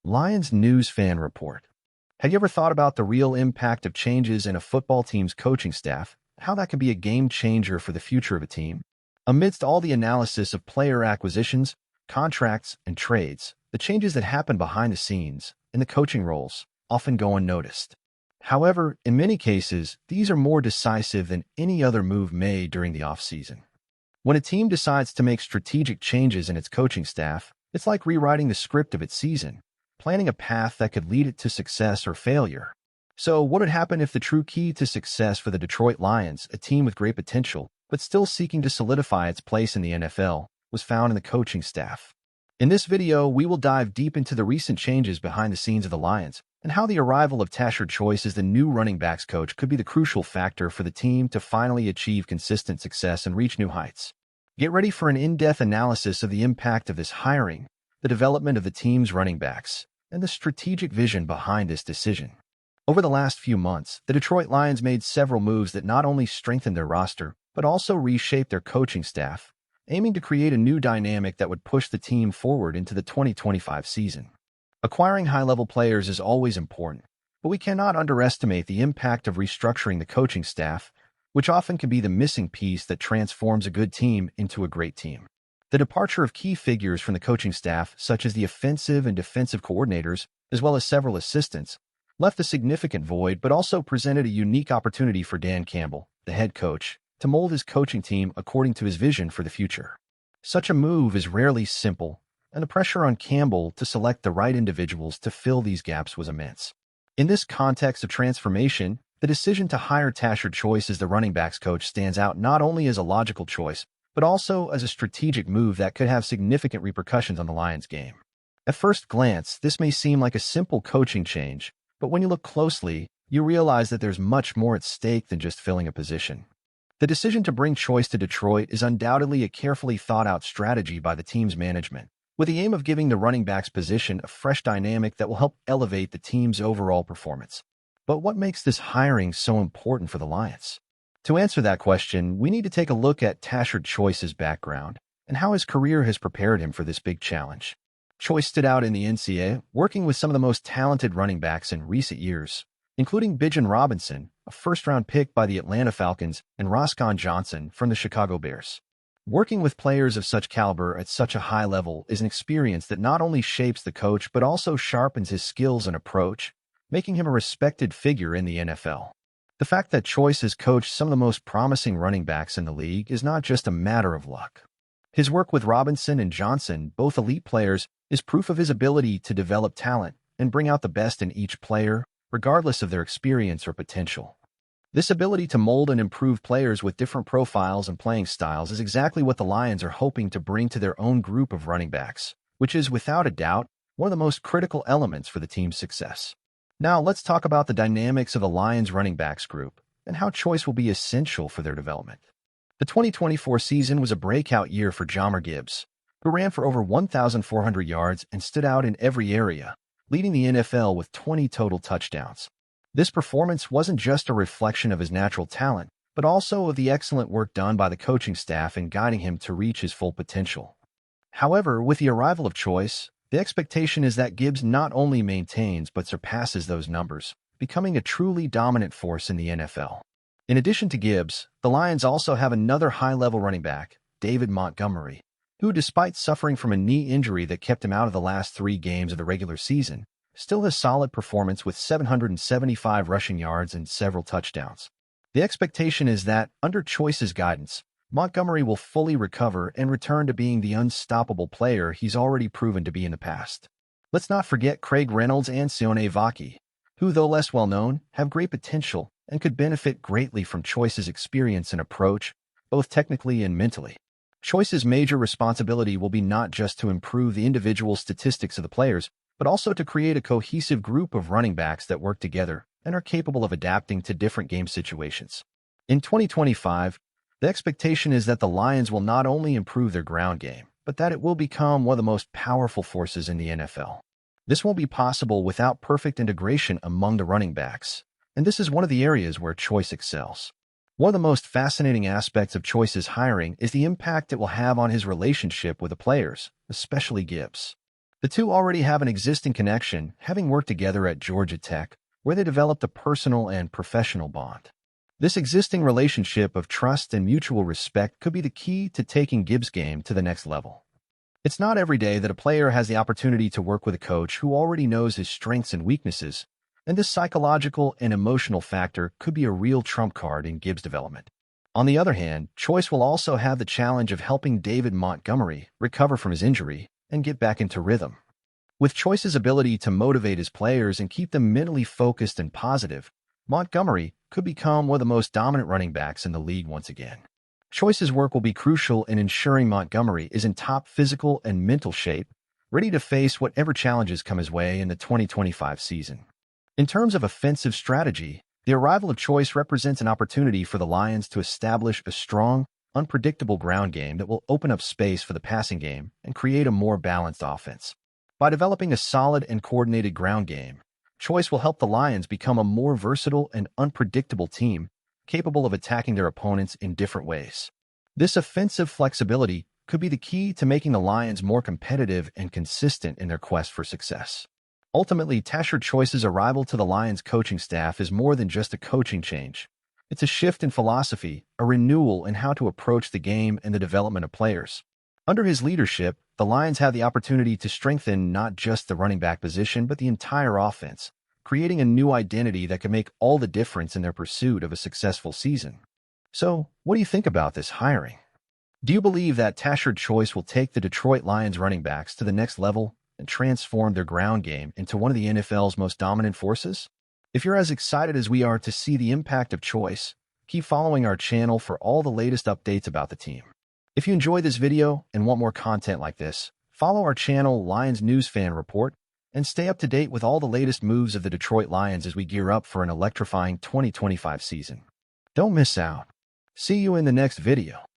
Lions News Fan Report. Have you ever thought about the real impact of changes in a football team's coaching staff? How that can be a game changer for the future of a team? Amidst all the analysis of player acquisitions, contracts, and trades, the changes that happen behind the scenes, in the coaching roles, often go unnoticed. However, in many cases, these are more decisive than any other move made during the offseason. When a team decides to make strategic changes in its coaching staff, it's like rewriting the script of its season, planning a path that could lead it to success or failure. So, what would happen if the true key to success for the Detroit Lions, a team with great potential, but still seeking to solidify its place in the NFL, was found in the coaching staff? In this video, we will dive deep into the recent changes behind the scenes of the Lions and how the arrival of Tashard Choice as the new running backs coach could be the crucial factor for the team to finally achieve consistent success and reach new heights. Get ready for an in-depth analysis of the impact of this hiring, the development of the team's running backs, and the strategic vision behind this decision. Over the last few months, the Detroit Lions made several moves that not only strengthened their roster, but also reshaped their coaching staff, aiming to create a new dynamic that would push the team forward into the 2025 season. Acquiring high-level players is always important, but we cannot underestimate the impact of restructuring the coaching staff, which often can be the missing piece that transforms a good team into a great team. The departure of key figures from the coaching staff, such as the offensive and defensive coordinators, as well as several assistants, left a significant void but also presented a unique opportunity for Dan Campbell, the head coach, to mold his coaching team according to his vision for the future. Such a move is rarely simple, and the pressure on Campbell to select the right individuals to fill these gaps was immense. In this context of transformation, the decision to hire Tashard Choice as the running backs coach stands out not only as a logical choice, but also as a strategic move that could have significant repercussions on the Lions game. At first glance, this may seem like a simple coaching change, but when you look closely, you realize that there's much more at stake than just filling a position. The decision to bring Choice to Detroit is undoubtedly a carefully thought-out strategy by the team's management, with the aim of giving the running backs position a fresh dynamic that will help elevate the team's overall performance. But what makes this hiring so important for the Lions? To answer that question, we need to take a look at Tashard Choice's background and how his career has prepared him for this big challenge. Choice stood out in the NCAA, working with some of the most talented running backs in recent years, including Bijan Robinson, a first-round pick by the Atlanta Falcons, and Roscoe Johnson from the Chicago Bears. Working with players of such caliber at such a high level is an experience that not only shapes the coach but also sharpens his skills and approach, making him a respected figure in the NFL. The fact that Choice has coached some of the most promising running backs in the league is not just a matter of luck. His work with Robinson and Johnson, both elite players, is proof of his ability to develop talent and bring out the best in each player, regardless of their experience or potential. This ability to mold and improve players with different profiles and playing styles is exactly what the Lions are hoping to bring to their own group of running backs, which is, without a doubt, one of the most critical elements for the team's success. Now, let's talk about the dynamics of the Lions running backs group and how Choice will be essential for their development. The 2024 season was a breakout year for Jahmyr Gibbs, who ran for over 1,400 yards and stood out in every area, leading the NFL with 20 total touchdowns. This performance wasn't just a reflection of his natural talent, but also of the excellent work done by the coaching staff in guiding him to reach his full potential. However, with the arrival of Choice, the expectation is that Gibbs not only maintains but surpasses those numbers, becoming a truly dominant force in the NFL. In addition to Gibbs, the Lions also have another high-level running back, David Montgomery, who, despite suffering from a knee injury that kept him out of the last 3 games of the regular season, still has solid performance with 775 rushing yards and several touchdowns. The expectation is that, under Choice's guidance, Montgomery will fully recover and return to being the unstoppable player he's already proven to be in the past. Let's not forget Craig Reynolds and Sione Vaki, who, though less well-known, have great potential and could benefit greatly from Choice's experience and approach, both technically and mentally. Choice's major responsibility will be not just to improve the individual statistics of the players, but also to create a cohesive group of running backs that work together and are capable of adapting to different game situations. In 2025, the expectation is that the Lions will not only improve their ground game, but that it will become one of the most powerful forces in the NFL. This won't be possible without perfect integration among the running backs, and this is one of the areas where Choice excels. One of the most fascinating aspects of Choice's hiring is the impact it will have on his relationship with the players, especially Gibbs. The two already have an existing connection, having worked together at Georgia Tech, where they developed a personal and professional bond. This existing relationship of trust and mutual respect could be the key to taking Gibbs' game to the next level. It's not every day that a player has the opportunity to work with a coach who already knows his strengths and weaknesses, and this psychological and emotional factor could be a real trump card in Gibbs' development. On the other hand, Choice will also have the challenge of helping David Montgomery recover from his injury and get back into rhythm. With Choice's ability to motivate his players and keep them mentally focused and positive, Montgomery could become one of the most dominant running backs in the league once again. Choice's work will be crucial in ensuring Montgomery is in top physical and mental shape, ready to face whatever challenges come his way in the 2025 season. In terms of offensive strategy, the arrival of Choice represents an opportunity for the Lions to establish a strong, unpredictable ground game that will open up space for the passing game and create a more balanced offense. By developing a solid and coordinated ground game, Choice will help the Lions become a more versatile and unpredictable team, capable of attacking their opponents in different ways. This offensive flexibility could be the key to making the Lions more competitive and consistent in their quest for success. Ultimately, Tashard Choice's arrival to the Lions coaching staff is more than just a coaching change. It's a shift in philosophy, a renewal in how to approach the game and the development of players. Under his leadership, the Lions have the opportunity to strengthen not just the running back position, but the entire offense, creating a new identity that can make all the difference in their pursuit of a successful season. So, what do you think about this hiring? Do you believe that Tashard Choice will take the Detroit Lions running backs to the next level and transform their ground game into one of the NFL's most dominant forces? If you're as excited as we are to see the impact of Choice, keep following our channel for all the latest updates about the team. If you enjoyed this video and want more content like this, follow our channel Lions News Fan Report and stay up to date with all the latest moves of the Detroit Lions as we gear up for an electrifying 2025 season. Don't miss out. See you in the next video.